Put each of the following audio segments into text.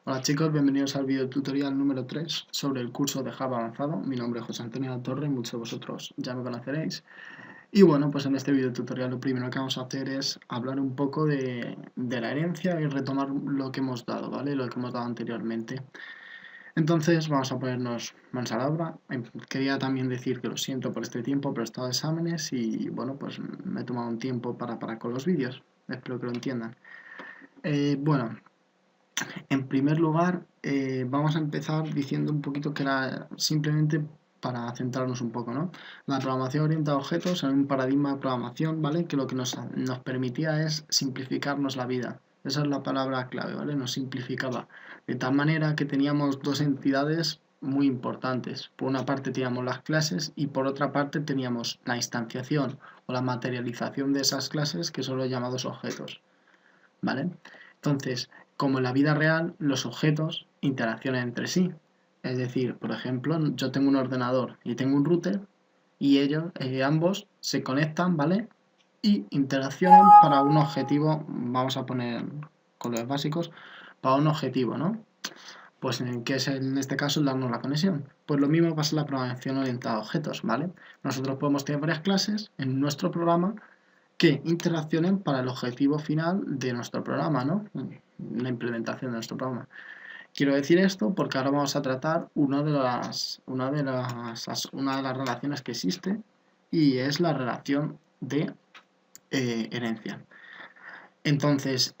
Hola chicos, bienvenidos al video tutorial número 3 sobre el curso de Java avanzado. Mi nombre es José Antonio La Torre y muchos de vosotros ya me conoceréis. Y bueno, pues en este video tutorial lo primero que vamos a hacer es hablar un poco de la herencia y retomar lo que hemos dado, ¿vale? Lo que hemos dado anteriormente. Entonces vamos a ponernos manos a la obra. Quería también decir que lo siento por este tiempo, pero he estado de exámenes y bueno, pues me he tomado un tiempo para con los vídeos. Espero que lo entiendan. Bueno, en primer lugar, vamos a empezar diciendo un poquito que era simplemente para centrarnos un poco, ¿no? La programación orientada a objetos en un paradigma de programación, ¿vale? Que lo que nos permitía es simplificarnos la vida. Esa es la palabra clave, ¿vale? Nos simplificaba. De tal manera que teníamos dos entidades muy importantes. Por una parte teníamos las clases y por otra parte teníamos la instanciación o la materialización de esas clases, que son los llamados objetos, ¿vale? Entonces, como en la vida real, los objetos interaccionan entre sí. Es decir, por ejemplo, yo tengo un ordenador y tengo un router y ellos, ambos, se conectan, ¿vale? Y interaccionan para un objetivo, vamos a poner colores básicos, para un objetivo, ¿no? Pues que es en este caso el darnos la conexión. Pues lo mismo pasa en la programación orientada a objetos, ¿vale? Nosotros podemos tener varias clases en nuestro programa que interaccionen para el objetivo final de nuestro programa, ¿no? La implementación de nuestro programa. Quiero decir esto porque ahora vamos a tratar una de las relaciones que existe y es la relación de herencia. Entonces,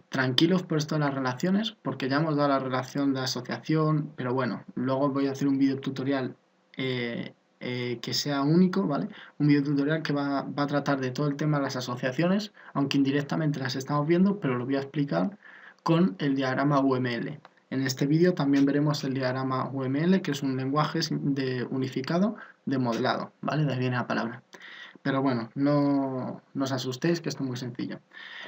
tranquilos por esto de las relaciones, porque ya hemos dado la relación de asociación, pero bueno, luego voy a hacer un video tutorial que sea único, ¿vale? Un video tutorial que va a tratar de todo el tema de las asociaciones, aunque indirectamente las estamos viendo, pero lo voy a explicar con el diagrama UML. En este vídeo también veremos el diagrama UML, que es un lenguaje unificado de modelado, ¿vale? De ahí viene la palabra. Pero bueno, no os asustéis, que esto es muy sencillo.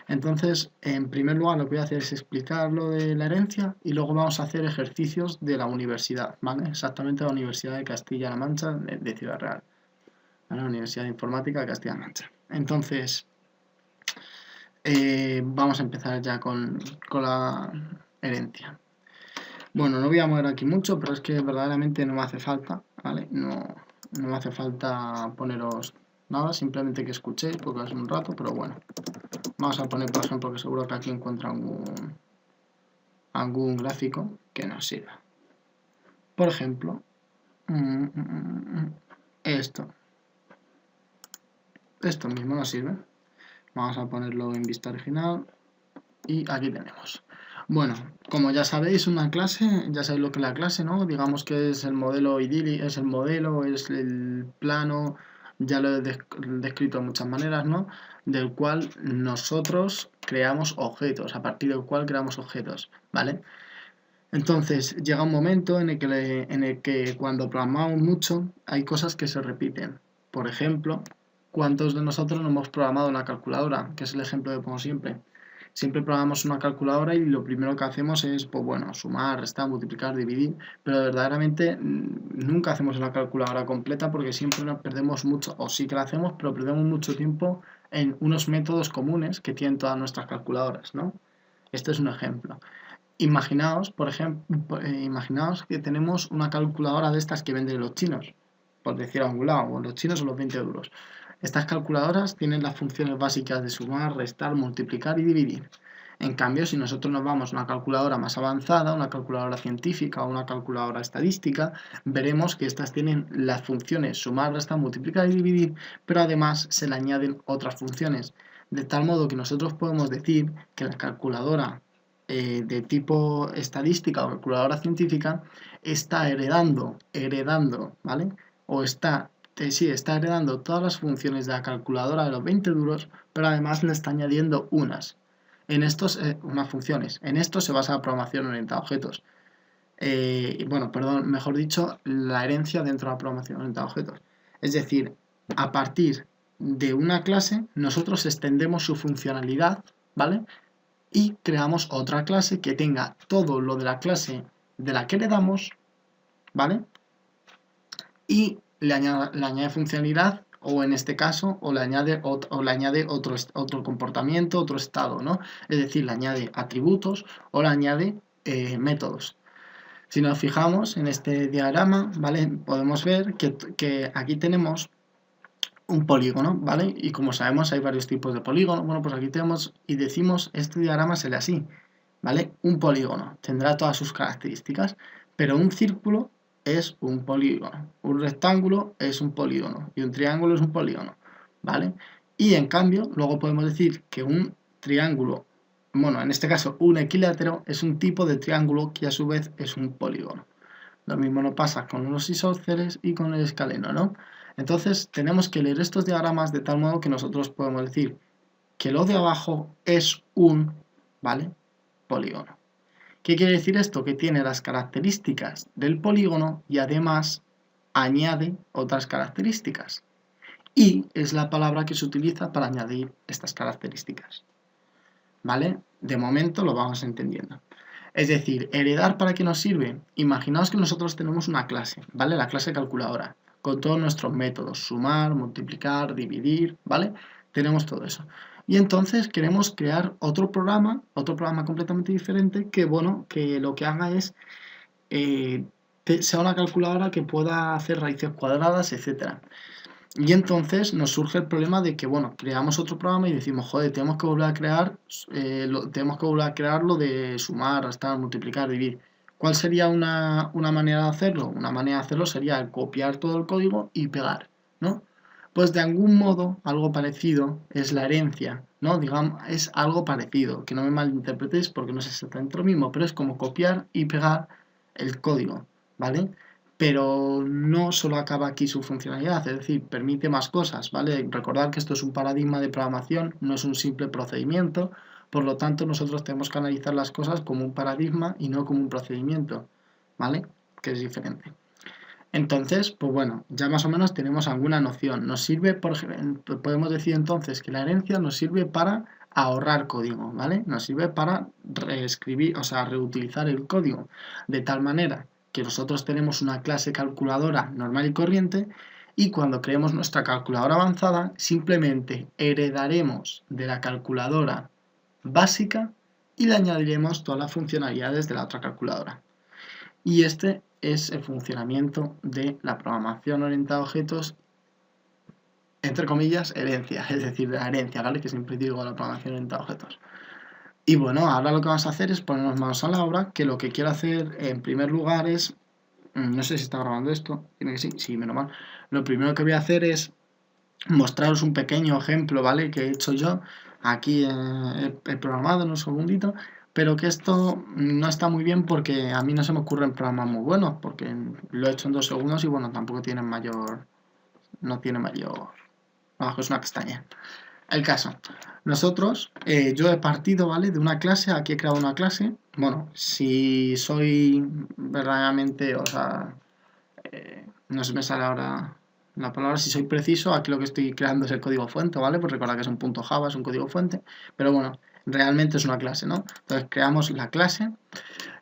Entonces, en primer lugar, lo que voy a hacer es explicar lo de la herencia y luego vamos a hacer ejercicios de la universidad, ¿vale? Exactamente la Universidad de Castilla-La Mancha de Ciudad Real, ¿vale? La Universidad de Informática de Castilla-La Mancha. Entonces, vamos a empezar ya con la herencia. Bueno, no voy a mover aquí mucho, pero es que verdaderamente no me hace falta, ¿vale? No me hace falta poneros nada, simplemente que escuchéis porque es un rato, pero bueno. Vamos a poner, por ejemplo, que seguro que aquí encuentra algún gráfico que nos sirva. Por ejemplo, esto mismo nos sirve. Vamos a ponerlo en vista original y aquí tenemos. Bueno, como ya sabéis, una clase, ya sabéis lo que es la clase, ¿no? Digamos que es el modelo idílico, es el modelo, es el plano, ya lo he descrito de muchas maneras, ¿no? Del cual nosotros creamos objetos, a partir del cual creamos objetos, ¿vale? Entonces, llega un momento en el que cuando programamos mucho, hay cosas que se repiten. Por ejemplo, ¿cuántos de nosotros no hemos programado una calculadora? Que es el ejemplo que pongo siempre. Siempre programamos una calculadora y lo primero que hacemos es, pues bueno, sumar, restar, multiplicar, dividir, pero verdaderamente nunca hacemos una calculadora completa porque siempre nos perdemos mucho, o sí que la hacemos, pero perdemos mucho tiempo en unos métodos comunes que tienen todas nuestras calculadoras, ¿no? Este es un ejemplo. Imaginaos, por ejemplo, imaginaos que tenemos una calculadora de estas que venden los chinos, por decir a un lado, o los chinos o los 20 euros. Estas calculadoras tienen las funciones básicas de sumar, restar, multiplicar y dividir. En cambio, si nosotros nos vamos a una calculadora más avanzada, una calculadora científica o una calculadora estadística, veremos que estas tienen las funciones sumar, restar, multiplicar y dividir, pero además se le añaden otras funciones. De tal modo que nosotros podemos decir que la calculadora de tipo estadística o calculadora científica está heredando, ¿vale? O está heredando todas las funciones de la calculadora de los 20 duros, pero además le está añadiendo unas funciones. En esto se basa la programación orientada a objetos. Bueno, perdón, mejor dicho, la herencia dentro de la programación orientada a objetos. Es decir, a partir de una clase, nosotros extendemos su funcionalidad, ¿vale? Y creamos otra clase que tenga todo lo de la clase de la que le damos, ¿vale? Y le añade funcionalidad, o en este caso, o le añade otro comportamiento, otro estado, ¿no? Es decir, le añade atributos o le añade métodos. Si nos fijamos en este diagrama, ¿vale? Podemos ver que aquí tenemos un polígono, ¿vale? Y como sabemos hay varios tipos de polígono. Bueno, pues aquí tenemos y decimos, este diagrama se lee así, ¿vale? Un polígono tendrá todas sus características, pero un círculo es un polígono, un rectángulo es un polígono y un triángulo es un polígono, ¿vale? Y en cambio, luego podemos decir que un triángulo, bueno, en este caso un equilátero es un tipo de triángulo que a su vez es un polígono. Lo mismo no pasa con los isósceles y con el escaleno, ¿no? Entonces tenemos que leer estos diagramas de tal modo que nosotros podemos decir que lo de abajo es un, ¿vale? Polígono. ¿Qué quiere decir esto? Que tiene las características del polígono y además añade otras características. Y es la palabra que se utiliza para añadir estas características. ¿Vale? De momento lo vamos entendiendo. Es decir, heredar, ¿para qué nos sirve? Imaginaos que nosotros tenemos una clase, ¿vale? La clase calculadora, con todos nuestros métodos, sumar, multiplicar, dividir, ¿vale? Tenemos todo eso. Y entonces queremos crear otro programa completamente diferente que, bueno, que lo que haga es, sea una calculadora que pueda hacer raíces cuadradas, etcétera. Y entonces nos surge el problema de que, bueno, creamos otro programa y decimos, joder, tenemos que volver a crear, lo de sumar, restar, multiplicar, dividir. ¿Cuál sería una manera de hacerlo? Una manera de hacerlo sería copiar todo el código y pegar, ¿no? Pues de algún modo, algo parecido es la herencia, ¿no? Digamos, es algo parecido, que no me malinterpretéis porque no es exactamente lo mismo, pero es como copiar y pegar el código, ¿vale? Pero no solo acaba aquí su funcionalidad, es decir, permite más cosas, ¿vale? Recordad que esto es un paradigma de programación, no es un simple procedimiento, por lo tanto nosotros tenemos que analizar las cosas como un paradigma y no como un procedimiento, ¿vale? Que es diferente. Entonces, pues bueno, ya más o menos tenemos alguna noción. Nos sirve, podemos decir entonces que la herencia nos sirve para ahorrar código, ¿vale? Nos sirve para reescribir, o sea, reutilizar el código, de tal manera que nosotros tenemos una clase calculadora normal y corriente y cuando creemos nuestra calculadora avanzada simplemente heredaremos de la calculadora básica y le añadiremos todas las funcionalidades de la otra calculadora. Y este es el funcionamiento de la programación orientada a objetos, entre comillas, herencia, es decir, de la herencia, ¿vale? Que siempre digo la programación orientada a objetos. Y bueno, ahora lo que vamos a hacer es ponernos manos a la obra, que lo que quiero hacer en primer lugar es, no sé si está grabando esto, tiene que sí, menos mal. Lo primero que voy a hacer es mostraros un pequeño ejemplo, ¿vale? Que he hecho yo, aquí he programado en un segundito, pero que esto no está muy bien porque a mí no se me ocurren programas muy buenos, porque lo he hecho en 2 segundos y bueno, tampoco tiene mayor, no tiene mayor, abajo es una castaña. El caso, nosotros, yo he partido, ¿vale? De una clase, aquí he creado una clase. Bueno, si soy verdaderamente, o sea, no se me sale ahora la palabra, si soy preciso, aquí lo que estoy creando es el código fuente, ¿vale? Pues recuerda que es un punto Java, es un código fuente, pero bueno, realmente es una clase, ¿no? Entonces creamos la clase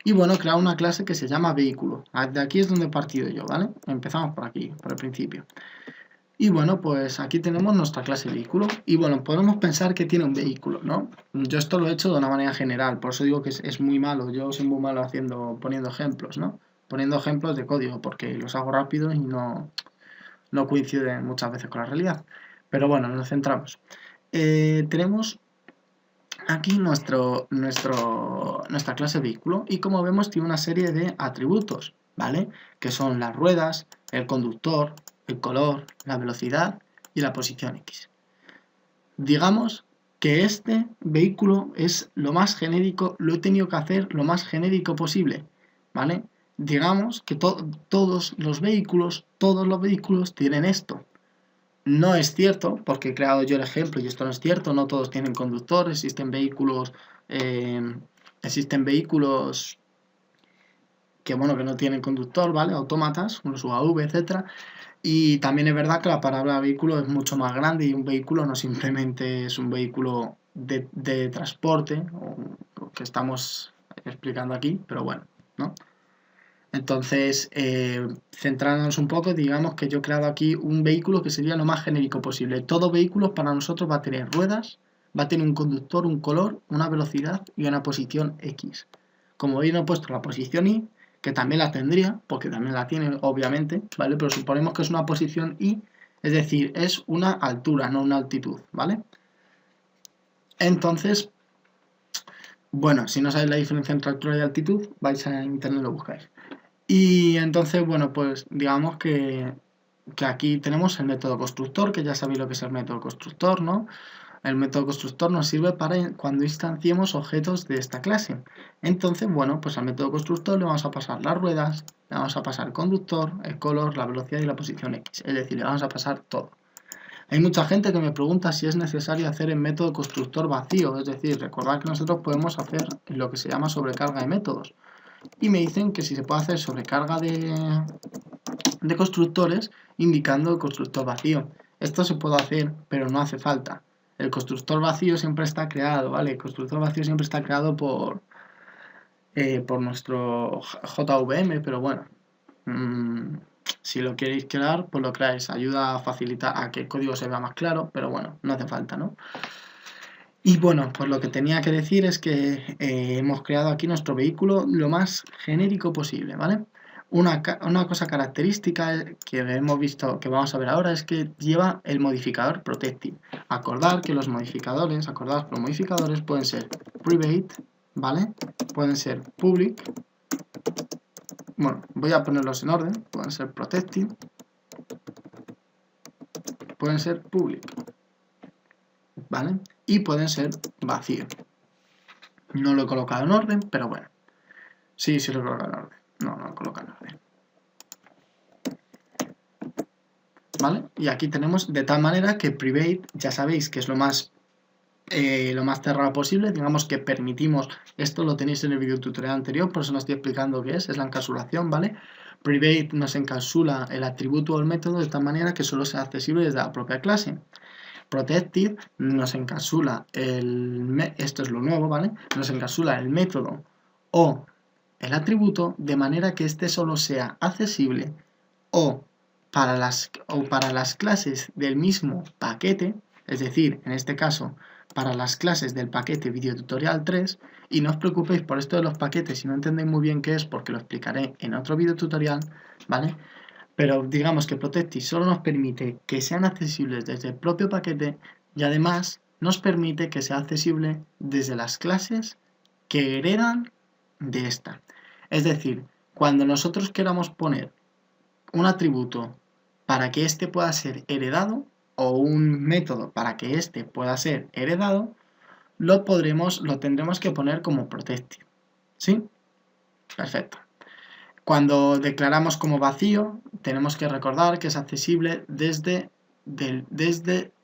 y bueno, crear una clase que se llama vehículo. De aquí es donde he partido yo, ¿vale? Empezamos por aquí, por el principio. Y bueno, pues aquí tenemos nuestra clase vehículo. Y bueno, podemos pensar que tiene un vehículo, ¿no? Yo esto lo he hecho de una manera general, por eso digo que es muy malo. Yo soy muy malo poniendo ejemplos, ¿no? Poniendo ejemplos de código, porque los hago rápido y no coinciden muchas veces con la realidad. Pero bueno, nos centramos. Tenemos aquí nuestra clase vehículo y como vemos tiene una serie de atributos, ¿vale? Que son las ruedas, el conductor, el color, la velocidad y la posición X. Digamos que este vehículo es lo más genérico, lo he tenido que hacer lo más genérico posible, ¿vale? Digamos que todos los vehículos tienen esto. No es cierto, porque he creado yo el ejemplo y esto no es cierto, no todos tienen conductor, existen vehículos que bueno, que no tienen conductor, ¿vale? Autómatas, unos UAV, etcétera. Y también es verdad que la palabra vehículo es mucho más grande y un vehículo no simplemente es un vehículo de transporte, o que estamos explicando aquí, pero bueno, ¿no? Entonces, centrándonos un poco, digamos que yo he creado aquí un vehículo que sería lo más genérico posible. Todo vehículo para nosotros va a tener ruedas, va a tener un conductor, un color, una velocidad y una posición X. como veis no he puesto la posición Y, que también la tendría, porque también la tiene, obviamente, ¿vale? Pero suponemos que es una posición Y, es decir, es una altura, no una altitud, ¿vale? Entonces, bueno, si no sabéis la diferencia entre altura y altitud, vais a internet y lo buscáis. Y entonces, bueno, pues digamos que aquí tenemos el método constructor, que ya sabéis lo que es el método constructor, ¿no? El método constructor nos sirve para cuando instanciemos objetos de esta clase. Entonces, bueno, pues al método constructor le vamos a pasar las ruedas, le vamos a pasar el conductor, el color, la velocidad y la posición X. Es decir, le vamos a pasar todo. Hay mucha gente que me pregunta si es necesario hacer el método constructor vacío, es decir, recordad que nosotros podemos hacer lo que se llama sobrecarga de métodos. Y me dicen que si se puede hacer sobrecarga de constructores indicando el constructor vacío. Esto se puede hacer, pero no hace falta. El constructor vacío siempre está creado, ¿vale? El constructor vacío siempre está creado por nuestro JVM, pero bueno, si lo queréis crear, pues lo creáis. Ayuda a facilitar a que el código se vea más claro, pero bueno, no hace falta, ¿no? Y bueno, pues lo que tenía que decir es que hemos creado aquí nuestro vehículo lo más genérico posible, ¿vale? Una cosa característica que hemos visto, que vamos a ver ahora, es que lleva el modificador protective. Acordad que los modificadores pueden ser private, ¿vale? Pueden ser public. Bueno, voy a ponerlos en orden. Pueden ser protective. Pueden ser public, ¿vale? Y pueden ser vacío. No lo he colocado en orden, pero bueno. Sí lo he colocado en orden. No lo he colocado en orden. ¿Vale? Y aquí tenemos de tal manera que private, ya sabéis que es lo más cerrado posible. Digamos que permitimos, esto lo tenéis en el video tutorial anterior, por eso no estoy explicando qué es la encapsulación, ¿vale? Private nos encapsula el atributo o el método de tal manera que solo sea accesible desde la propia clase. Protective nos encapsula esto es lo nuevo, ¿vale? Nos encapsula el método o el atributo de manera que este solo sea accesible o para las clases del mismo paquete, es decir, en este caso, para las clases del paquete videotutorial 3, y no os preocupéis por esto de los paquetes, si no entendéis muy bien qué es, porque lo explicaré en otro videotutorial, ¿vale? Pero digamos que Protective solo nos permite que sean accesibles desde el propio paquete y además nos permite que sea accesible desde las clases que heredan de esta. Es decir, cuando nosotros queramos poner un atributo para que éste pueda ser heredado o un método para que éste pueda ser heredado, lo tendremos que poner como protective. ¿Sí? Perfecto. Cuando declaramos como vacío, tenemos que recordar que es accesible desde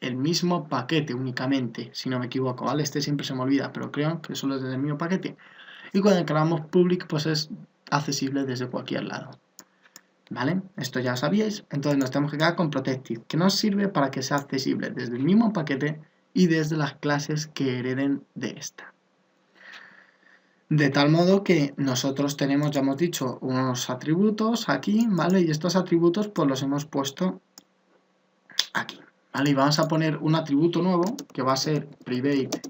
el mismo paquete únicamente, si no me equivoco, ¿vale? Este siempre se me olvida, pero creo que solo es desde el mismo paquete. Y cuando declaramos public, pues es accesible desde cualquier lado. ¿Vale? Esto ya sabíais. Entonces nos tenemos que quedar con protective, que nos sirve para que sea accesible desde el mismo paquete y desde las clases que hereden de esta. De tal modo que nosotros tenemos, ya hemos dicho, unos atributos aquí, ¿vale? Y estos atributos pues los hemos puesto aquí, ¿vale? Y vamos a poner un atributo nuevo que va a ser private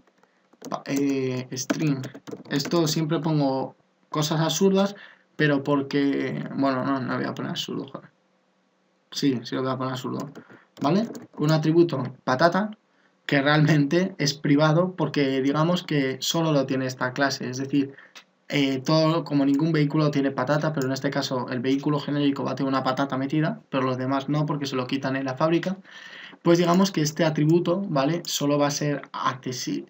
string. Esto siempre pongo cosas absurdas, pero porque, bueno, no voy a poner absurdo, joder. Sí, lo voy a poner absurdo, ¿vale? Un atributo patata que realmente es privado porque digamos que solo lo tiene esta clase, es decir, todo, como ningún vehículo tiene patata, pero en este caso el vehículo genérico va a tener una patata metida, pero los demás no porque se lo quitan en la fábrica, pues digamos que este atributo, ¿vale? Solo va a existir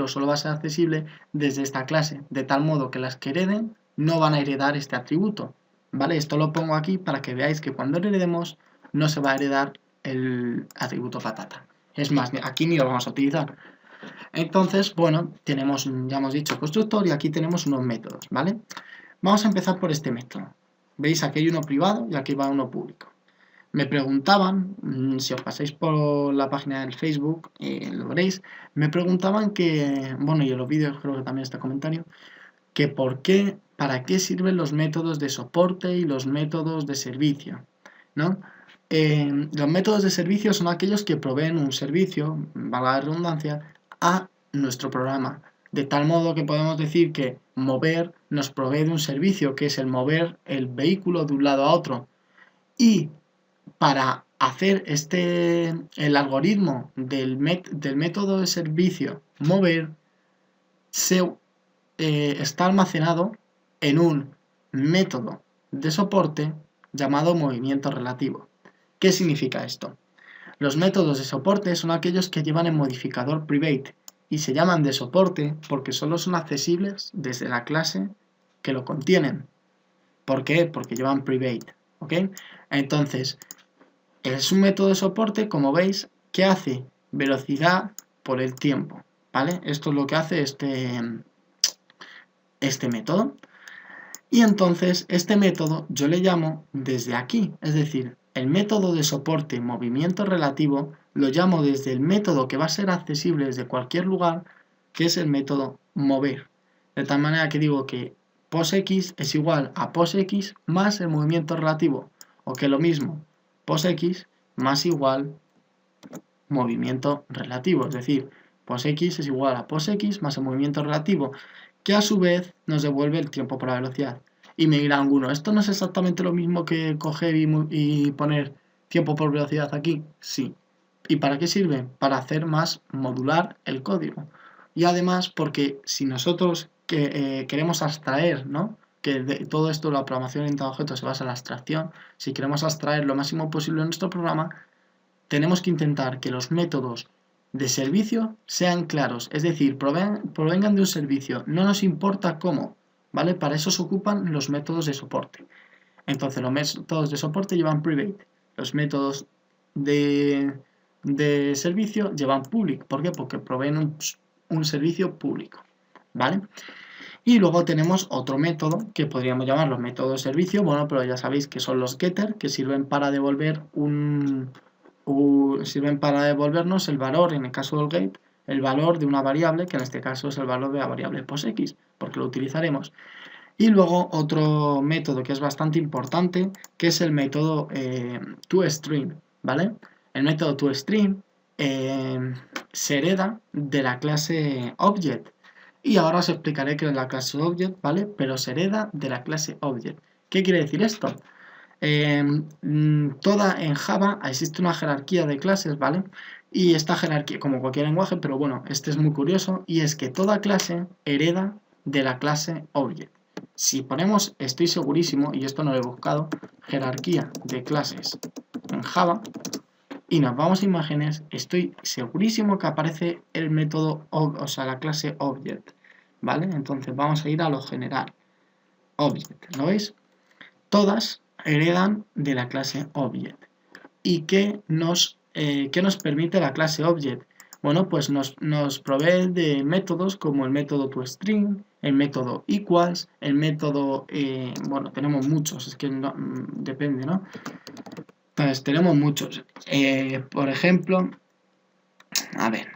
o solo va a ser accesible desde esta clase, de tal modo que las que hereden no van a heredar este atributo, ¿vale? Esto lo pongo aquí para que veáis que cuando heredemos no se va a heredar el atributo patata. Es más, aquí ni lo vamos a utilizar. Entonces, bueno, tenemos, ya hemos dicho, constructor y aquí tenemos unos métodos, ¿vale? Vamos a empezar por este método. ¿Veis? Aquí hay uno privado y aquí va uno público. Me preguntaban, si os pasáis por la página del Facebook, lo veréis, me preguntaban que, bueno, y en los vídeos creo que también está comentario, que para qué sirven los métodos de soporte y los métodos de servicio, ¿no? Los métodos de servicio son aquellos que proveen un servicio, valga la redundancia, a nuestro programa. De tal modo que podemos decir que mover nos provee de un servicio, que es el mover el vehículo de un lado a otro. Y para hacer el algoritmo del método de servicio mover, está almacenado en un método de soporte llamado movimiento relativo. ¿Qué significa esto? Los métodos de soporte son aquellos que llevan el modificador private y se llaman de soporte porque solo son accesibles desde la clase que lo contienen. ¿Por qué? Porque llevan private, ¿ok? Entonces, es un método de soporte, como veis, que hace velocidad por el tiempo, ¿vale? Esto es lo que hace este método. Y entonces este método yo le llamo desde aquí, es decir, el método de soporte movimiento relativo lo llamo desde el método que va a ser accesible desde cualquier lugar, que es el método mover. De tal manera que digo que posx es igual a posx más el movimiento relativo, o que lo mismo, posx más igual movimiento relativo, es decir, posx es igual a posx más el movimiento relativo, que a su vez nos devuelve el tiempo por la velocidad. Y me dirá alguno, ¿esto no es exactamente lo mismo que coger y poner tiempo por velocidad aquí? Sí. ¿Y para qué sirve? Para hacer más modular el código. Y además porque si nosotros queremos abstraer, ¿no? Que de todo esto la programación orientada a objetos se basa en la abstracción, si queremos abstraer lo máximo posible en nuestro programa, tenemos que intentar que los métodos de servicio sean claros, es decir, provengan de un servicio, no nos importa cómo, ¿vale? Para eso se ocupan los métodos de soporte. Entonces los métodos de soporte llevan private, los métodos de servicio llevan public, ¿por qué? Porque proveen un servicio público, ¿vale? Y luego tenemos otro método que podríamos llamarlo método de servicio, bueno, pero ya sabéis que son los getter, que sirven para devolvernos el valor, en el caso del get, el valor de una variable, que en este caso es el valor de la variable posx, porque lo utilizaremos. Y luego otro método que es bastante importante, que es el método toString, ¿vale? El método toString se hereda de la clase object. Y ahora os explicaré qué es la clase object, ¿vale? Pero se hereda de la clase object. ¿Qué quiere decir esto? En Java existe una jerarquía de clases, ¿vale? Y esta jerarquía, como cualquier lenguaje, pero bueno, este es muy curioso, y es que toda clase hereda de la clase object. Si ponemos, estoy segurísimo, y esto no lo he buscado, jerarquía de clases en Java, y nos vamos a imágenes, estoy segurísimo que aparece el método, o sea, la clase object, ¿vale? Entonces vamos a ir a lo general, object, ¿lo veis? Todas heredan de la clase object. ¿Y qué nos permite la clase object? Bueno, pues nos provee de métodos como el método toString, el método equals, el método, bueno, tenemos muchos, es que no, depende, ¿no? Entonces, tenemos muchos. Por ejemplo, a ver,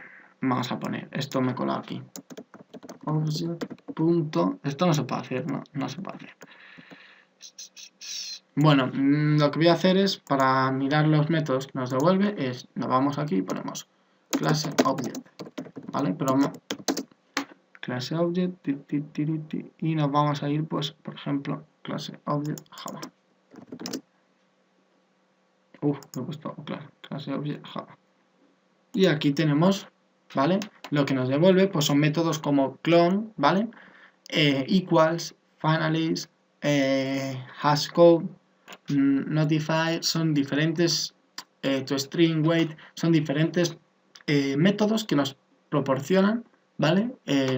vamos a poner, esto me he colado aquí. Object. Esto no se puede hacer, no se puede hacer. Bueno, lo que voy a hacer es, para mirar los métodos que nos devuelve, nos vamos aquí y ponemos clase object, ¿vale? Pero clase object, y nos vamos a ir, pues, por ejemplo, clase object Java. Me he puesto, claro, clase object Java. Y aquí tenemos, ¿vale? Lo que nos devuelve, pues, son métodos como clone, ¿vale? Equals, finalize, hashcode, notify, son diferentes, toString, wait, son diferentes métodos que nos proporcionan, ¿vale? Que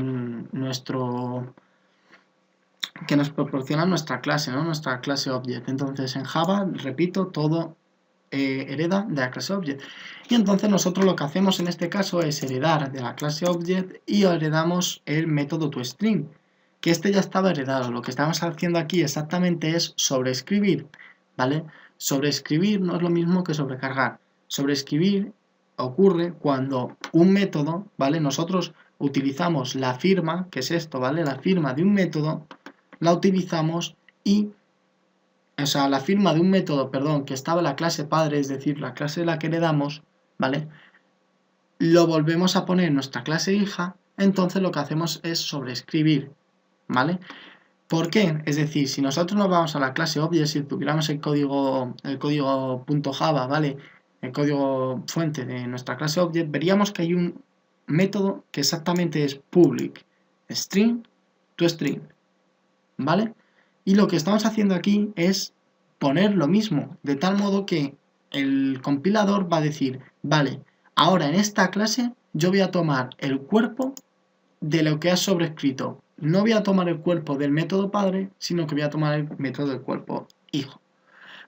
nos proporciona nuestra clase, ¿no? Nuestra clase object. Entonces en Java, repito, todo hereda de la clase object. Y entonces nosotros lo que hacemos en este caso es heredar de la clase object y heredamos el método toString, que este ya estaba heredado. Lo que estamos haciendo aquí exactamente es sobreescribir, ¿vale? Sobreescribir no es lo mismo que sobrecargar. Sobreescribir ocurre cuando un método, ¿vale? Nosotros utilizamos la firma, que es esto, ¿vale? La firma de un método, la utilizamos o sea, la firma de un método, perdón, que estaba en la clase padre, es decir, la clase de la que heredamos, ¿vale? Lo volvemos a poner en nuestra clase hija, entonces lo que hacemos es sobreescribir, ¿vale? ¿Por qué? Es decir, si nosotros nos vamos a la clase Object, si tuviéramos el código .java, ¿vale? El código fuente de nuestra clase Object, veríamos que hay un método que exactamente es public string to string, ¿vale? Y lo que estamos haciendo aquí es poner lo mismo, de tal modo que el compilador va a decir, vale, ahora en esta clase yo voy a tomar el cuerpo de lo que has sobrescrito. No voy a tomar el cuerpo del método padre, sino que voy a tomar el método del cuerpo hijo.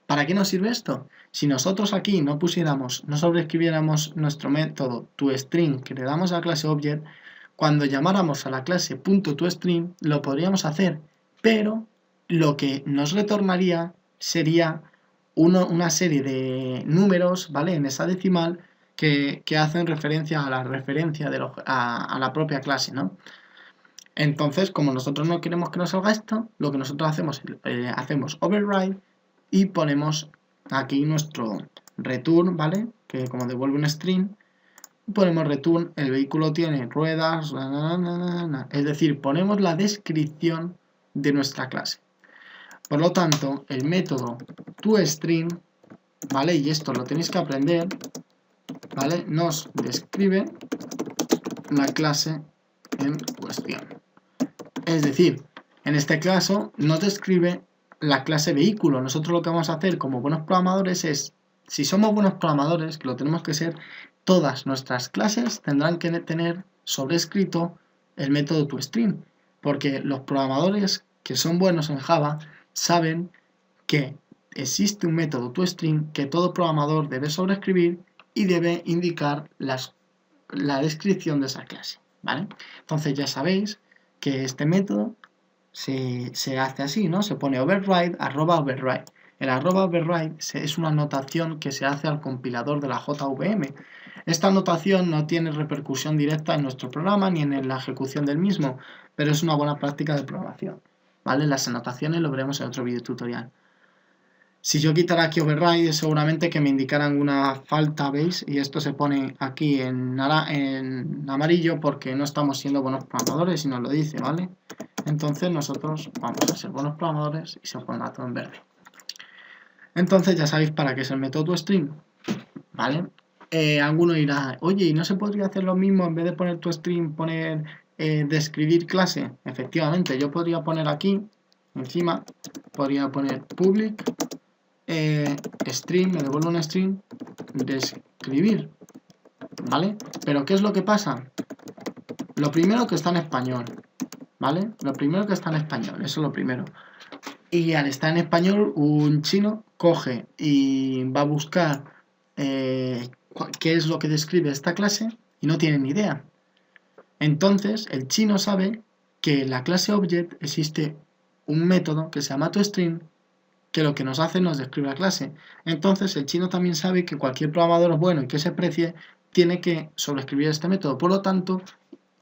¿Para qué nos sirve esto? Si nosotros aquí no sobreescribiéramos nuestro método toString que le damos a la clase Object, cuando llamáramos a la clase .toString lo podríamos hacer, pero lo que nos retornaría sería una serie de números, ¿vale? En esa decimal que hacen referencia a la referencia a la propia clase, ¿no? Entonces, como nosotros no queremos que nos salga esto, lo que nosotros hacemos es hacemos override y ponemos aquí nuestro return, ¿vale? Que como devuelve un string, ponemos return, el vehículo tiene ruedas, es decir, ponemos la descripción de nuestra clase. Por lo tanto, el método toString, ¿vale? Y esto lo tenéis que aprender, ¿vale? Nos describe la clase en cuestión. Es decir, en este caso nos describe la clase vehículo. Nosotros lo que vamos a hacer como buenos programadores es, si somos buenos programadores, que lo tenemos que ser, todas nuestras clases tendrán que tener sobrescrito el método toString, porque los programadores que son buenos en Java saben que existe un método toString que todo programador debe sobreescribir y debe indicar la descripción de esa clase, ¿vale? Entonces ya sabéis que este método se hace así, ¿no? Se pone override, @override. El @override es una anotación que se hace al compilador de la JVM. Esta anotación no tiene repercusión directa en nuestro programa ni en la ejecución del mismo, pero es una buena práctica de programación, ¿vale? Las anotaciones lo veremos en otro video tutorial. Si yo quitara aquí override, seguramente que me indicara alguna falta, ¿veis? Y esto se pone aquí en amarillo porque no estamos siendo buenos programadores y nos lo dice, ¿vale? Entonces nosotros vamos a ser buenos programadores y se pondrá todo en verde. Entonces ya sabéis para qué es el método toString, ¿vale? Alguno dirá, oye, ¿y no se podría hacer lo mismo en vez de poner toString, poner describir clase? Efectivamente, yo podría poner aquí, encima, podría poner public string, me devuelve un string, describir, ¿vale? Pero ¿qué es lo que pasa? Lo primero que está en español, ¿vale? Lo primero que está en español, eso es lo primero. Y al estar en español, un chino coge y va a buscar qué es lo que describe esta clase y no tiene ni idea. Entonces, el chino sabe que en la clase Object existe un método que se llama toString que lo que nos hace nos describe la clase. Entonces el chino también sabe que cualquier programador bueno y que se precie tiene que sobreescribir este método. Por lo tanto,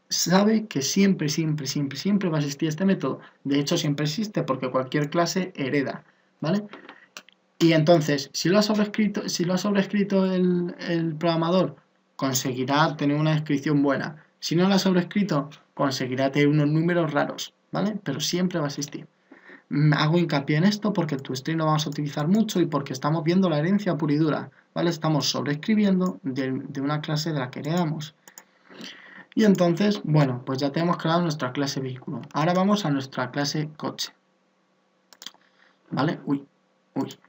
sabe que siempre va a existir este método. De hecho, siempre existe porque cualquier clase hereda, ¿vale? Y entonces, si lo ha sobrescrito el programador, conseguirá tener una descripción buena. Si no lo ha sobrescrito, conseguirá tener unos números raros, ¿vale? Pero siempre va a existir. Hago hincapié en esto porque el toString lo vamos a utilizar mucho y porque estamos viendo la herencia pura y dura, ¿vale? Estamos sobreescribiendo de una clase de la que heredamos. Y entonces, bueno, pues ya tenemos creado nuestra clase vehículo. Ahora vamos a nuestra clase coche. ¿Vale? Uy,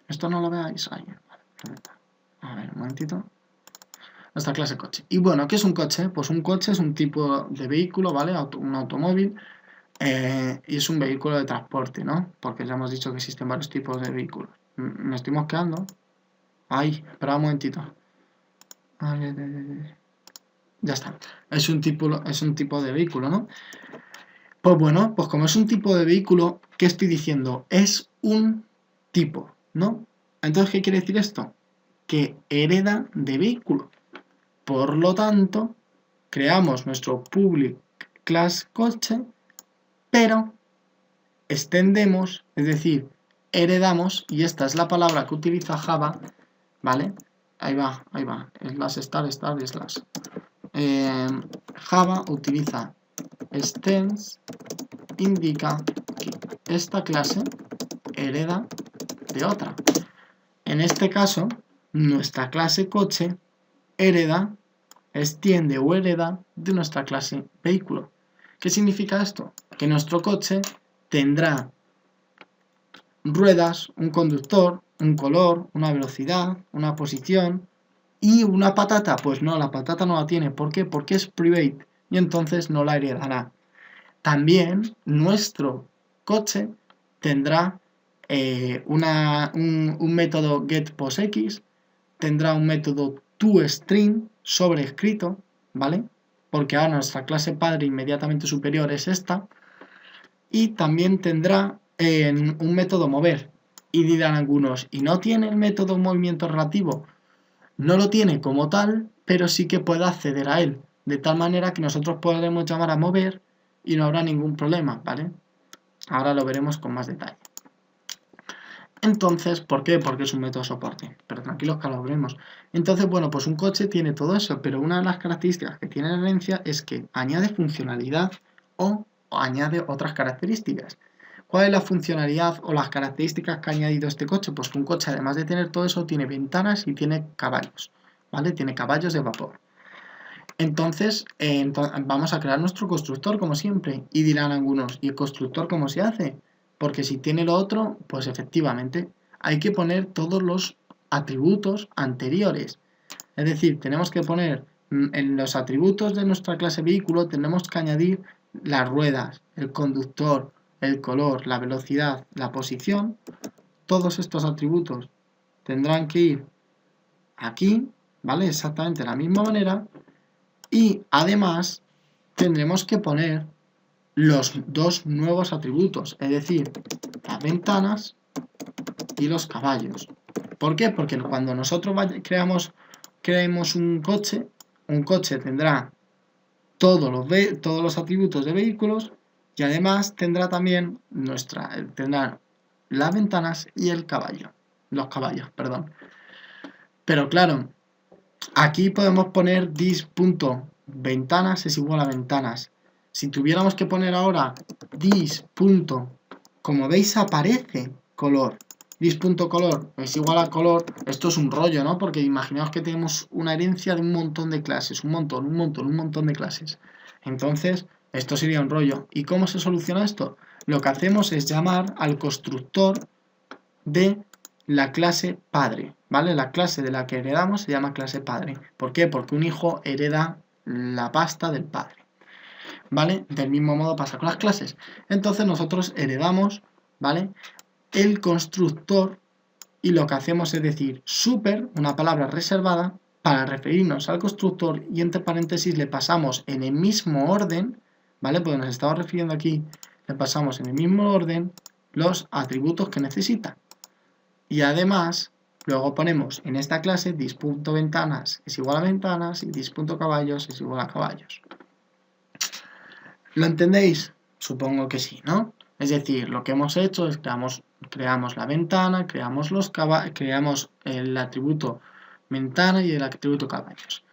esto no lo veáis ahí. A ver, un momentito. Nuestra clase coche. Y bueno, ¿qué es un coche? Pues un coche es un tipo de vehículo, ¿vale? Un automóvil. Y es un vehículo de transporte, ¿no? Porque ya hemos dicho que existen varios tipos de vehículos. ¿Me estoy mosqueando? Ay, espera un momentito. Ya está. Es un tipo de vehículo, ¿no? Pues bueno, pues como es un tipo de vehículo, ¿qué estoy diciendo? Es un tipo, ¿no? Entonces, ¿qué quiere decir esto? Que hereda de vehículo. Por lo tanto, creamos nuestro public class coche, pero extendemos, es decir, heredamos, y esta es la palabra que utiliza Java, ¿vale? Ahí va, slash, star, slash. Java utiliza extends indica que esta clase hereda de otra. En este caso, nuestra clase coche hereda, extiende o hereda de nuestra clase vehículo. ¿Qué significa esto? Que nuestro coche tendrá ruedas, un conductor, un color, una velocidad, una posición y una patata. Pues no, la patata no la tiene. ¿Por qué? Porque es private y entonces no la heredará. También nuestro coche tendrá un método getPosX, tendrá un método toString sobrescrito, ¿vale? Porque ahora nuestra clase padre inmediatamente superior es esta. Y también tendrá un método mover. Y dirán algunos, ¿y no tiene el método movimiento relativo? No lo tiene como tal, pero sí que puede acceder a él. De tal manera que nosotros podremos llamar a mover y no habrá ningún problema, ¿vale? Ahora lo veremos con más detalle. Entonces, ¿por qué? Porque es un método de soporte. Pero tranquilos que lo veremos. Entonces, bueno, pues un coche tiene todo eso, pero una de las características que tiene la herencia es que añade funcionalidad o añade otras características. ¿Cuál es la funcionalidad o las características que ha añadido este coche? Pues que un coche, además de tener todo eso, tiene ventanas y tiene caballos, ¿vale? Tiene caballos de vapor. Entonces, vamos a crear nuestro constructor, como siempre. Y dirán algunos, ¿y el constructor cómo se hace? Porque si tiene lo otro, pues efectivamente, hay que poner todos los atributos anteriores. Es decir, tenemos que poner en los atributos de nuestra clase vehículo, tenemos que añadir las ruedas, el conductor, el color, la velocidad, la posición. Todos estos atributos tendrán que ir aquí, ¿vale? Exactamente de la misma manera. Y además tendremos que poner los dos nuevos atributos, es decir, las ventanas y los caballos. ¿Por qué? Porque cuando nosotros creemos un coche tendrá todos los atributos de vehículos y además tendrá también tendrá las ventanas y los caballos, perdón. Pero claro, aquí podemos poner dis.ventanas es igual a ventanas. Si tuviéramos que poner ahora dis. Como veis aparece color. Dis.color es igual a color. Esto es un rollo, ¿no? Porque imaginaos que tenemos una herencia de un montón de clases. Un montón de clases. Entonces, esto sería un rollo. ¿Y cómo se soluciona esto? Lo que hacemos es llamar al constructor de la clase padre, ¿vale? La clase de la que heredamos se llama clase padre. ¿Por qué? Porque un hijo hereda la pasta del padre, ¿vale? Del mismo modo pasa con las clases. Entonces nosotros heredamos, ¿vale? El constructor y lo que hacemos es decir super, una palabra reservada, para referirnos al constructor y entre paréntesis le pasamos en el mismo orden, ¿vale? Porque nos estamos refiriendo aquí, le pasamos en el mismo orden los atributos que necesita. Y además, luego ponemos en esta clase dis.ventanas es igual a ventanas y dis.caballos es igual a caballos. ¿Lo entendéis? Supongo que sí, ¿no? Es decir, lo que hemos hecho es creamos la ventana, creamos el atributo ventana y el atributo caballos.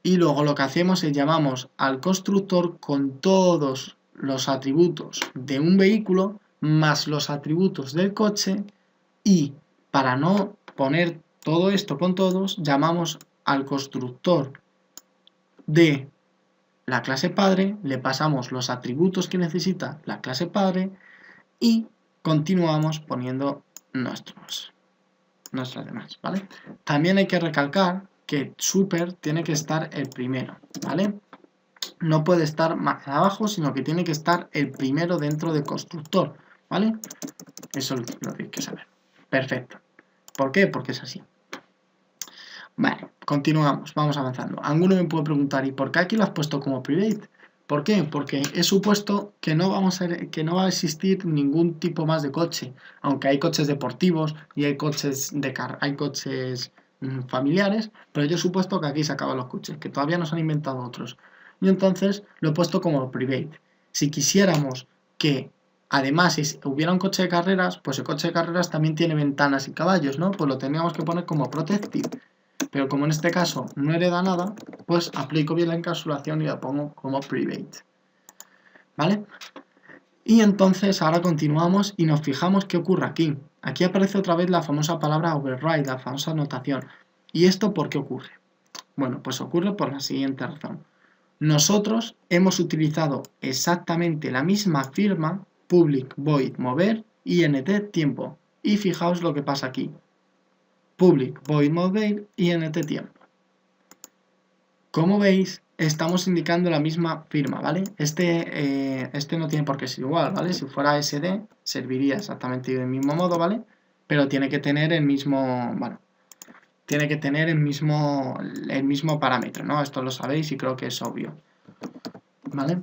Y luego lo que hacemos es llamamos al constructor con todos los atributos de un vehículo más los atributos del coche y para no poner todo esto con todos, llamamos al constructor de la clase padre, le pasamos los atributos que necesita la clase padre y continuamos poniendo nuestras demás, ¿vale? También hay que recalcar que super tiene que estar el primero, ¿vale? No puede estar más abajo, sino que tiene que estar el primero dentro del constructor, ¿vale? Eso lo tenéis que saber. Perfecto. ¿Por qué? Porque es así. Vale, continuamos, vamos avanzando. Alguno me puede preguntar, ¿y por qué aquí lo has puesto como private? ¿Por qué? Porque he supuesto que no va a existir ningún tipo más de coche, aunque hay coches deportivos y hay coches familiares, pero yo he supuesto que aquí se acaban los coches, que todavía no se han inventado otros. Y entonces lo he puesto como private. Si quisiéramos que además hubiera un coche de carreras, pues el coche de carreras también tiene ventanas y caballos, ¿no? Pues lo tendríamos que poner como protected. Pero como en este caso no hereda nada, pues aplico bien la encapsulación y la pongo como private. ¿vale? Y entonces ahora continuamos y nos fijamos qué ocurre aquí. Aquí aparece otra vez la famosa palabra override, la famosa anotación. ¿Y esto por qué ocurre? Bueno, pues ocurre por la siguiente razón. Nosotros hemos utilizado exactamente la misma firma public void mover int tiempo. Y fijaos lo que pasa aquí. Public void mover int tiempo. Como veis, estamos indicando la misma firma, ¿vale? Este no tiene por qué ser igual, ¿vale? Si fuera SD, serviría exactamente del mismo modo, ¿vale? Pero tiene que tener el mismo, bueno, tiene que tener el mismo parámetro, ¿no? Esto lo sabéis y creo que es obvio, ¿vale?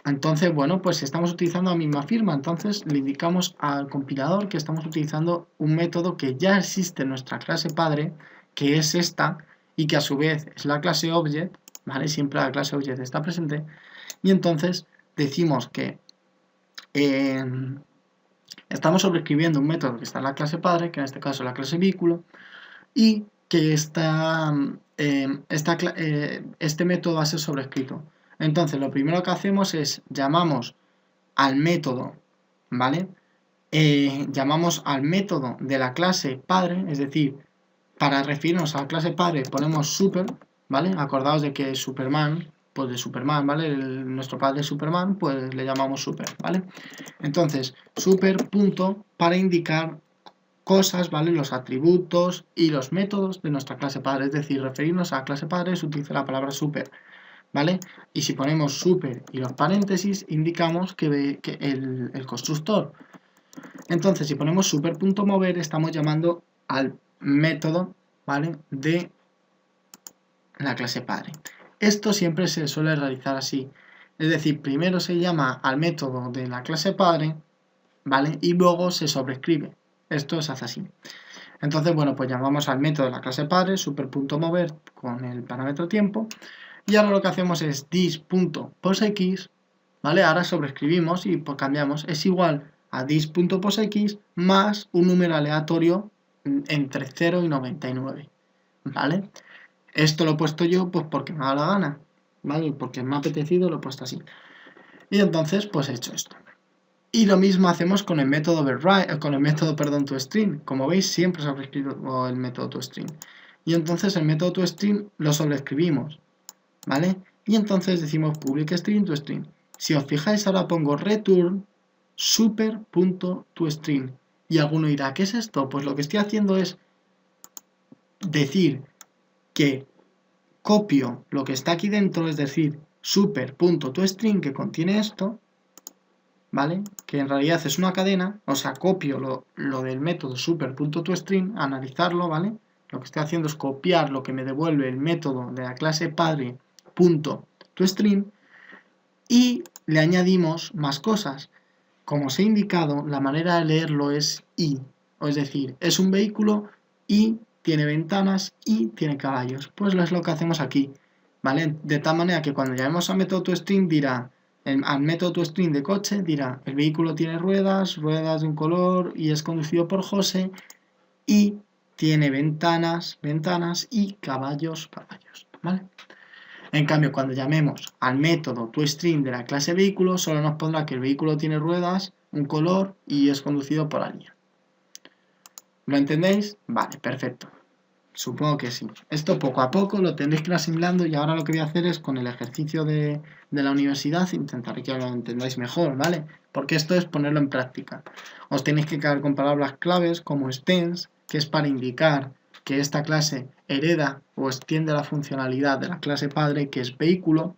Entonces, bueno, pues estamos utilizando la misma firma, entonces le indicamos al compilador que estamos utilizando un método que ya existe en nuestra clase padre, que es esta, y que a su vez es la clase object, ¿vale? Siempre la clase object está presente, y entonces decimos que estamos sobreescribiendo un método que está en la clase padre, que en este caso es la clase vehículo, y que este método va a ser sobrescrito. Entonces, lo primero que hacemos es llamamos al método, ¿vale? Llamamos al método de la clase padre, es decir, para referirnos a la clase padre ponemos super, ¿vale? Acordaos de que Superman, pues de Superman, ¿vale? Nuestro padre es Superman, pues le llamamos super, ¿vale? Entonces, super punto para indicar cosas, ¿vale? Los atributos y los métodos de nuestra clase padre, es decir, referirnos a la clase padre se utiliza la palabra super, ¿vale? Y si ponemos super y los paréntesis, indicamos que el constructor. Entonces, si ponemos super.mover, estamos llamando al método, ¿vale? De la clase padre. Esto siempre se suele realizar así. Es decir, primero se llama al método de la clase padre, ¿vale? Y luego se sobrescribe. Esto se hace así. Entonces, bueno, pues llamamos al método de la clase padre, super.mover con el parámetro tiempo. Y ahora lo que hacemos es dis.posX, ¿vale? Ahora sobreescribimos y pues cambiamos. Es igual a dis.posX más un número aleatorio entre 0 y 99, ¿vale? Esto lo he puesto yo pues porque me da la gana, ¿vale? Porque me ha apetecido, lo he puesto así. Y entonces, pues he hecho esto. Y lo mismo hacemos con el método override, con el método, perdón, toString. Como veis, siempre sobreescribo el método toString. Y entonces el método toString lo sobreescribimos, ¿vale? Y entonces decimos public string toString. Si os fijáis, ahora pongo return super.toString. Y alguno dirá, ¿qué es esto? Pues lo que estoy haciendo es decir que copio lo que está aquí dentro, es decir, super.toString que contiene esto, ¿vale? Que en realidad es una cadena, o sea, copio lo del método super.toString, analizarlo, ¿vale? Lo que estoy haciendo es copiar lo que me devuelve el método de la clase padre.toString y le añadimos más cosas. Como os he indicado, la manera de leerlo es i, es decir, es un vehículo y tiene ventanas y tiene caballos. Pues es lo que hacemos aquí, ¿vale? De tal manera que cuando llamemos al método toString dirá, al método toString de coche dirá, el vehículo tiene ruedas de un color y es conducido por José y tiene ventanas y caballos, ¿vale? En cambio, cuando llamemos al método toString de la clase vehículo, solo nos pondrá que el vehículo tiene ruedas, un color y es conducido por alguien. ¿Lo entendéis? Vale, perfecto. Supongo que sí. Esto poco a poco lo tendréis que ir asimilando y ahora lo que voy a hacer es con el ejercicio de la universidad intentar que lo entendáis mejor, ¿vale? Porque esto es ponerlo en práctica. Os tenéis que quedar con palabras claves como extends, que es para indicar que esta clase hereda o extiende la funcionalidad de la clase padre, que es vehículo.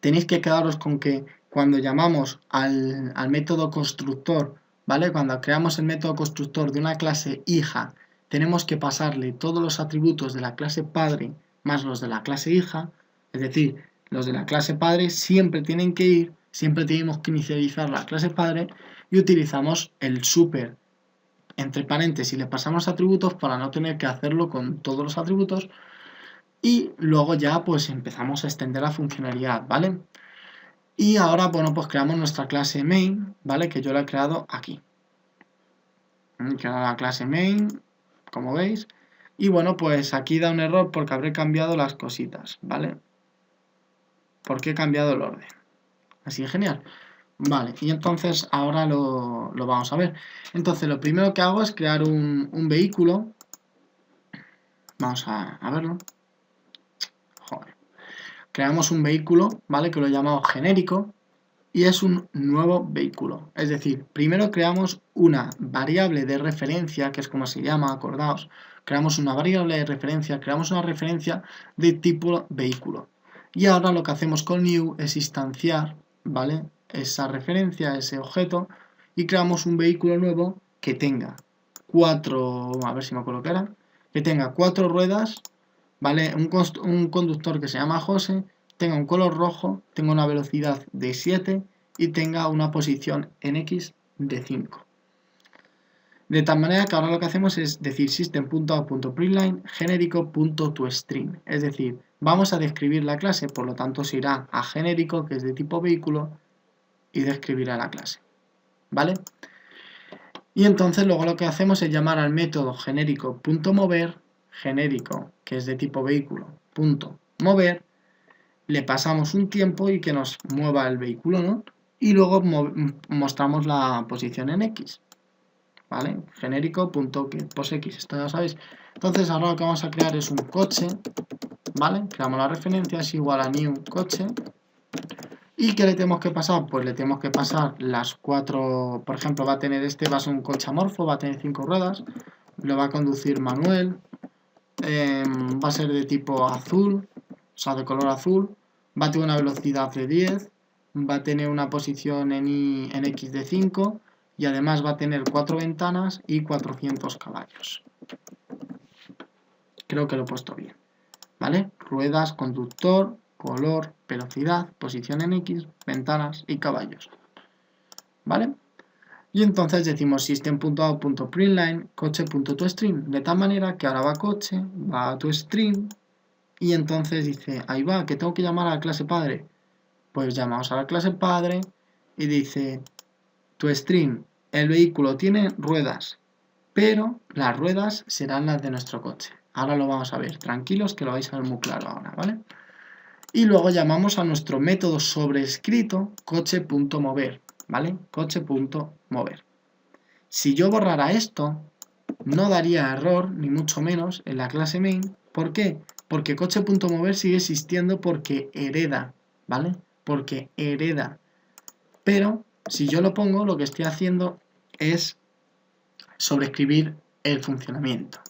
Tenéis que quedaros con que cuando llamamos al método constructor, ¿vale? Cuando creamos el método constructor de una clase hija, tenemos que pasarle todos los atributos de la clase padre más los de la clase hija, es decir, los de la clase padre siempre tienen que ir, siempre tenemos que inicializar la clase padre y utilizamos el super entre paréntesis y le pasamos atributos para no tener que hacerlo con todos los atributos y luego ya pues empezamos a extender la funcionalidad, ¿vale? Y ahora, bueno, pues creamos nuestra clase main, ¿vale? Que yo la he creado aquí. He creado la clase main, como veis. Y bueno, pues aquí da un error porque habré cambiado las cositas, ¿vale? Porque he cambiado el orden. Así de genial. Vale, y entonces ahora lo vamos a ver. Entonces lo primero que hago es crear un vehículo. Vamos a verlo. Joder. Creamos un vehículo, ¿vale? Que lo llamamos genérico y es un nuevo vehículo. Es decir, primero creamos una variable de referencia, que es como se llama, acordaos. Creamos una variable de referencia, creamos una referencia de tipo vehículo. Y ahora lo que hacemos con new es instanciar, ¿vale? Esa referencia, ese objeto, y creamos un vehículo nuevo que tenga a ver si me acuerdo qué era, que tenga 4 ruedas, ¿vale? Un conductor que se llama José, tenga un color rojo, tenga una velocidad de 7 y tenga una posición en X de 5. De tal manera que ahora lo que hacemos es decir system.out.println genérico.toString. Es decir, vamos a describir la clase, por lo tanto se irá a genérico, que es de tipo vehículo, y describirá la clase. ¿Vale? Y entonces luego lo que hacemos es llamar al método genérico.mover, genérico, que es de tipo vehículo, .mover, le pasamos un tiempo y que nos mueva el vehículo, ¿no? Y luego mostramos la posición en X, ¿vale? Genérico.posX, esto ya sabéis. Entonces ahora lo que vamos a crear es un coche, ¿vale? Creamos la referencia, es igual a new coche. ¿Y qué le tenemos que pasar? Pues le tenemos que pasar las 4, por ejemplo, va a ser un coche amorfo, va a tener 5 ruedas, lo va a conducir Manuel, va a ser de tipo azul, o sea, de color azul, va a tener una velocidad de 10, va a tener una posición en X de 5 y además va a tener 4 ventanas y 400 caballos. Creo que lo he puesto bien, ¿vale? Ruedas, conductor, color, velocidad, posición en X, ventanas y caballos, ¿vale? Y entonces decimos system.out.println coche.toString, de tal manera que ahora va coche, va a toString y entonces dice, ahí va, que tengo que llamar a la clase padre. Pues llamamos a la clase padre y dice, toString, el vehículo tiene ruedas, pero las ruedas serán las de nuestro coche. Ahora lo vamos a ver, tranquilos que lo vais a ver muy claro ahora, ¿vale? Y luego llamamos a nuestro método sobrescrito coche.mover, ¿vale? Coche.mover. Si yo borrara esto, no daría error, ni mucho menos, en la clase main. ¿Por qué? Porque coche.mover sigue existiendo porque hereda, ¿vale? Porque hereda. Pero si yo lo pongo, lo que estoy haciendo es sobreescribir el funcionamiento.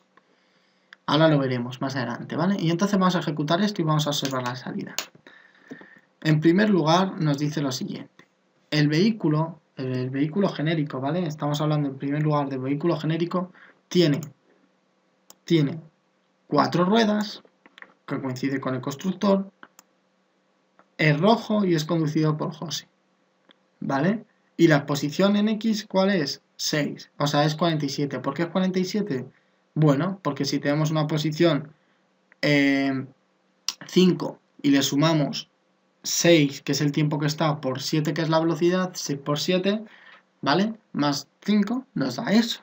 Ahora lo veremos más adelante, ¿vale? Y entonces vamos a ejecutar esto y vamos a observar la salida. En primer lugar nos dice lo siguiente. El vehículo genérico, ¿vale? Estamos hablando en primer lugar del vehículo genérico, tiene 4 ruedas, que coincide con el constructor, es rojo y es conducido por José, ¿vale? Y la posición en X, ¿cuál es? 6, o sea, es 47. ¿Por qué es 47? Bueno, porque si tenemos una posición 5 y le sumamos 6, que es el tiempo que está, por 7, que es la velocidad, 6 por 7, ¿vale? Más 5 nos da eso.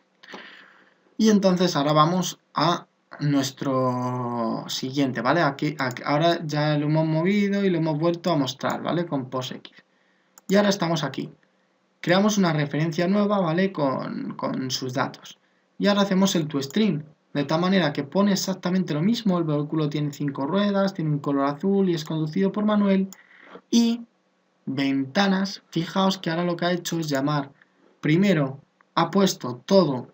Y entonces ahora vamos a nuestro siguiente, ¿vale? Aquí, ahora ya lo hemos movido y lo hemos vuelto a mostrar, ¿vale? Con POSX. Y ahora estamos aquí. Creamos una referencia nueva, ¿vale? Con sus datos. Y ahora hacemos el toString, de tal manera que pone exactamente lo mismo. El vehículo tiene 5 ruedas, tiene un color azul y es conducido por Manuel. Y ventanas, fijaos que ahora lo que ha hecho es llamar, primero ha puesto todo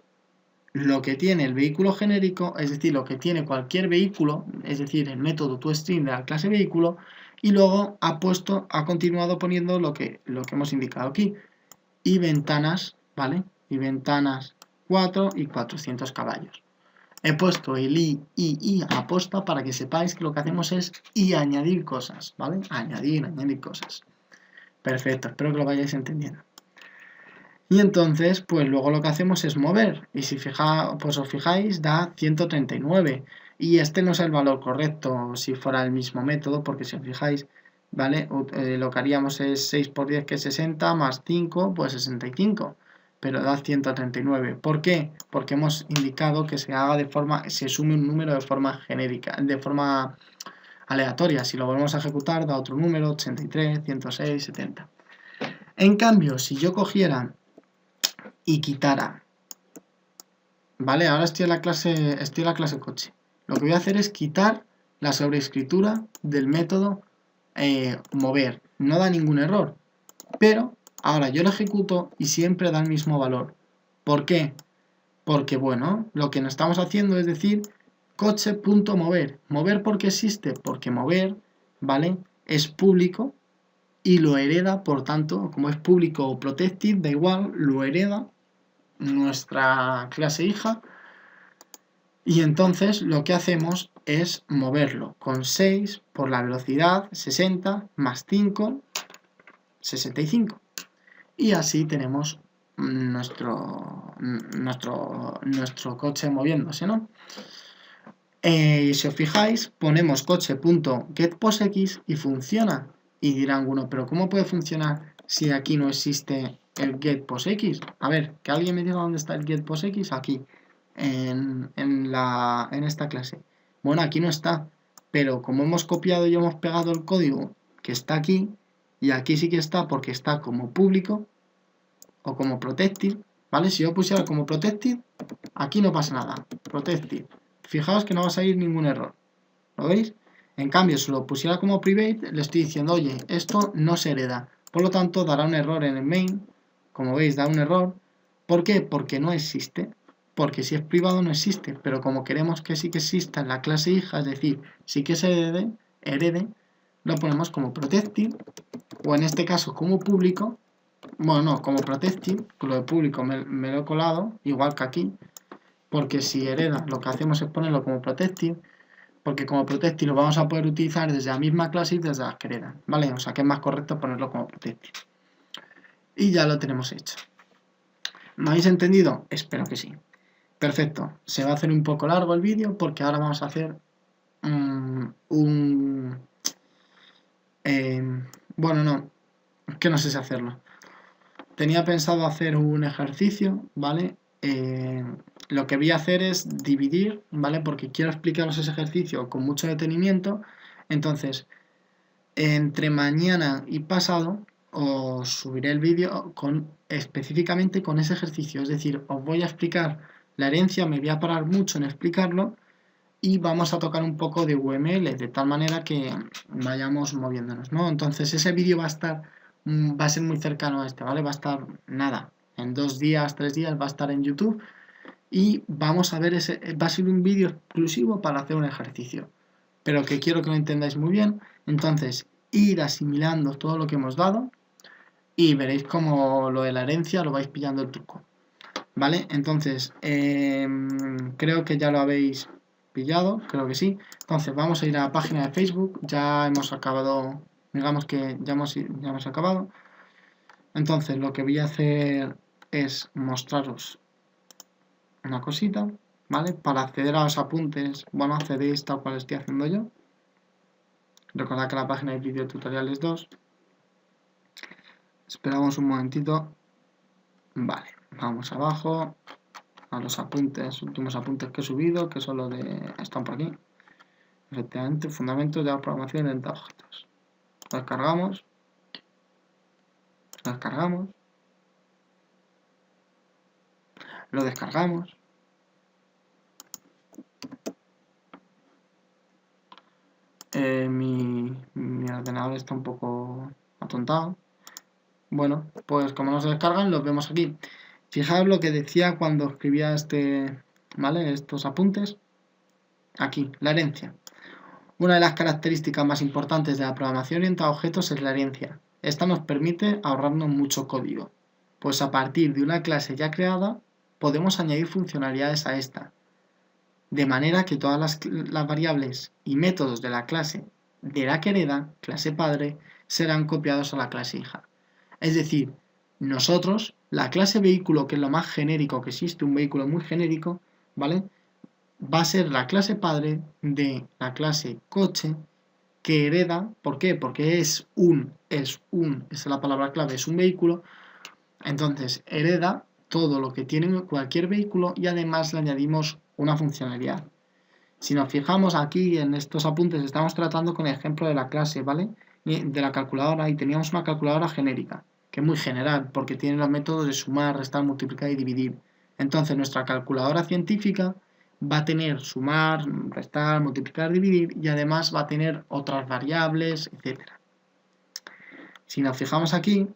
lo que tiene el vehículo genérico, es decir, lo que tiene cualquier vehículo, es decir, el método toString de la clase vehículo, y luego ha continuado poniendo lo que hemos indicado aquí, y ventanas, ¿vale? Y ventanas 4 y 400 caballos. He puesto el y aposta para que sepáis que lo que hacemos es añadir cosas, ¿vale? Añadir cosas. Perfecto, espero que lo vayáis entendiendo. Y entonces, pues luego lo que hacemos es mover. Y si pues os fijáis, da 139. Y este no es el valor correcto si fuera el mismo método, porque si os fijáis, ¿vale? Lo que haríamos es 6 por 10, que es 60, más 5, pues 65. Pero da 139. ¿Por qué? Porque hemos indicado que se sume un número de forma genérica, de forma aleatoria. Si lo volvemos a ejecutar, da otro número, 83, 106, 70. En cambio, si yo cogiera y quitara, ¿vale? Ahora estoy en la clase coche. Lo que voy a hacer es quitar la sobreescritura del método mover. No da ningún error, pero ahora yo lo ejecuto y siempre da el mismo valor. ¿Por qué? Porque, bueno, lo que nos estamos haciendo es decir coche.mover. ¿Mover por qué existe? Porque mover, ¿vale? Es público y lo hereda, por tanto, como es público o protected, da igual, lo hereda nuestra clase hija. Y entonces lo que hacemos es moverlo con 6 por la velocidad 60 más 5, 65. Y así tenemos nuestro coche moviéndose, ¿no? Si os fijáis, ponemos coche.getPosX y funciona. Y dirán, bueno, pero ¿cómo puede funcionar si aquí no existe el getPosX? A ver, que alguien me diga dónde está el getPosX. Aquí, en esta clase. Bueno, aquí no está, pero como hemos copiado y hemos pegado el código que está aquí, y aquí sí que está porque está como público o como protected, ¿vale? Si yo pusiera como protected, aquí no pasa nada, protected. Fijaos que no va a salir ningún error, ¿lo veis? En cambio, si lo pusiera como private, le estoy diciendo, oye, esto no se hereda, por lo tanto dará un error en el main, como veis da un error. ¿Por qué? Porque no existe, porque si es privado no existe, pero como queremos que sí que exista en la clase hija, es decir, sí que se herede, lo ponemos como protected, o en este caso como público. Bueno, no, como protected, lo de público me lo he colado, igual que aquí, porque si hereda lo que hacemos es ponerlo como protected, porque como protected lo vamos a poder utilizar desde la misma clase y desde las que heredan, ¿vale? O sea que es más correcto ponerlo como protected. Y ya lo tenemos hecho. ¿Me habéis entendido? Espero que sí. Perfecto. Se va a hacer un poco largo el vídeo porque ahora vamos a hacer bueno, no, es que no sé si hacerlo. Tenía pensado hacer un ejercicio, ¿vale? Lo que voy a hacer es dividir, ¿vale? Porque quiero explicaros ese ejercicio con mucho detenimiento. Entonces, entre mañana y pasado os subiré el vídeo específicamente con ese ejercicio. Es decir, os voy a explicar la herencia, me voy a parar mucho en explicarlo y vamos a tocar un poco de UML, de tal manera que vayamos moviéndonos, ¿no? Entonces ese vídeo va a ser muy cercano a este, ¿vale? Va a estar, nada, en 2 días, 3 días va a estar en YouTube y vamos a ver va a ser un vídeo exclusivo para hacer un ejercicio, pero que quiero que lo entendáis muy bien. Entonces, ir asimilando todo lo que hemos dado y veréis cómo lo de la herencia lo vais pillando el truco, ¿vale? Entonces, creo que ya lo habéis pillado, creo que sí. Entonces, vamos a ir a la página de Facebook, ya hemos acabado, digamos que ya hemos acabado. Entonces, lo que voy a hacer es mostraros una cosita, ¿vale? Para acceder a los apuntes, bueno, accedéis tal cual estoy haciendo yo. Recordad que la página de vídeo tutoriales 2. Esperamos un momentito. Vale, vamos abajo a los apuntes, últimos apuntes que he subido, que son los de... están por aquí. Efectivamente, fundamentos de la programación orientada a objetos. Lo descargamos. Lo descargamos. Lo descargamos. Mi ordenador está un poco atontado. Bueno, pues como no se descargan, los vemos aquí. Fijaos lo que decía cuando escribía ¿vale? Estos apuntes. Aquí, la herencia. Una de las características más importantes de la programación orientada a objetos es la herencia. Esta nos permite ahorrarnos mucho código, pues a partir de una clase ya creada podemos añadir funcionalidades a esta, de manera que todas las variables y métodos de la clase de la que hereda, clase padre, serán copiados a la clase hija. Es decir, nosotros, la clase vehículo, que es lo más genérico que existe, un vehículo muy genérico, ¿vale? Va a ser la clase padre de la clase coche que hereda. ¿Por qué? Porque esa es la palabra clave, es un vehículo. Entonces hereda todo lo que tiene cualquier vehículo y además le añadimos una funcionalidad. Si nos fijamos aquí en estos apuntes, estamos tratando con el ejemplo de la clase, ¿vale? De la calculadora, y teníamos una calculadora genérica, que es muy general, porque tiene los métodos de sumar, restar, multiplicar y dividir. Entonces nuestra calculadora científica va a tener sumar, restar, multiplicar, dividir y además va a tener otras variables, etc. Si nos fijamos aquí,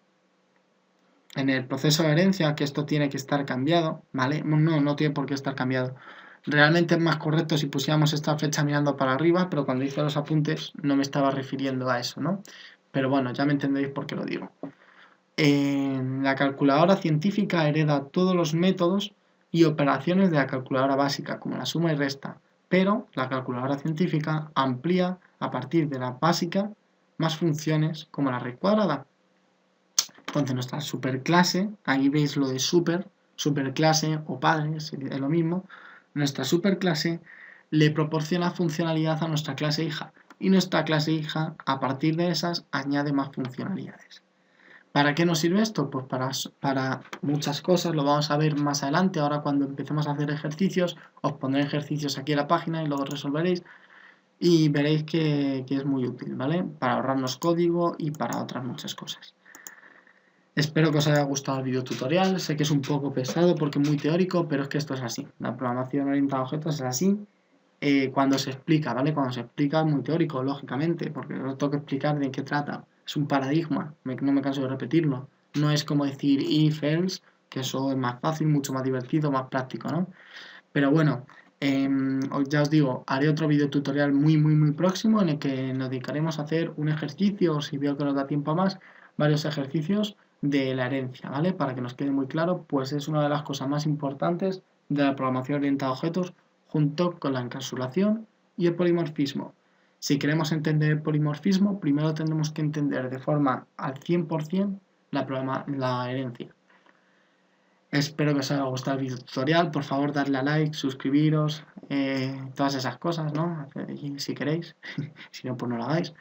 en el proceso de herencia, que esto tiene que estar cambiado, ¿vale? No tiene por qué estar cambiado. Realmente es más correcto si pusiéramos esta flecha mirando para arriba, pero cuando hice los apuntes no me estaba refiriendo a eso, ¿no? Pero bueno, ya me entendéis por qué lo digo. La calculadora científica hereda todos los métodos y operaciones de la calculadora básica, como la suma y resta, pero la calculadora científica amplía a partir de la básica más funciones como la raíz cuadrada. Entonces nuestra superclase, ahí veis lo de superclase o padre, es lo mismo, nuestra superclase le proporciona funcionalidad a nuestra clase hija y nuestra clase hija a partir de esas añade más funcionalidades. ¿Para qué nos sirve esto? Pues para muchas cosas, lo vamos a ver más adelante. Ahora cuando empecemos a hacer ejercicios, os pondré ejercicios aquí en la página y luego resolveréis y veréis que es muy útil, ¿vale? Para ahorrarnos código y para otras muchas cosas. Espero que os haya gustado el video tutorial. Sé que es un poco pesado porque es muy teórico, pero es que esto es así. La programación orientada a objetos es así cuando se explica, ¿vale? Cuando se explica es muy teórico, lógicamente, porque os tengo que explicar de qué trata. Es un paradigma, no me canso de repetirlo. No es como decir if, else, que eso es más fácil, mucho más divertido, más práctico, ¿no? Pero bueno, ya os digo, haré otro video tutorial muy próximo en el que nos dedicaremos a hacer un ejercicio, si veo que nos da tiempo a más, varios ejercicios de la herencia, ¿vale? Para que nos quede muy claro, pues es una de las cosas más importantes de la programación orientada a objetos junto con la encapsulación y el polimorfismo. Si queremos entender el polimorfismo, primero tendremos que entender de forma al 100% la herencia. Espero que os haya gustado el video tutorial. Por favor, darle a like, suscribiros, todas esas cosas, ¿no? Si queréis. Si no, pues no lo hagáis.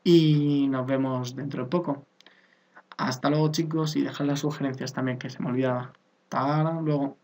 Y nos vemos dentro de poco. Hasta luego, chicos, y dejad las sugerencias también, que se me olvidaba. Hasta luego.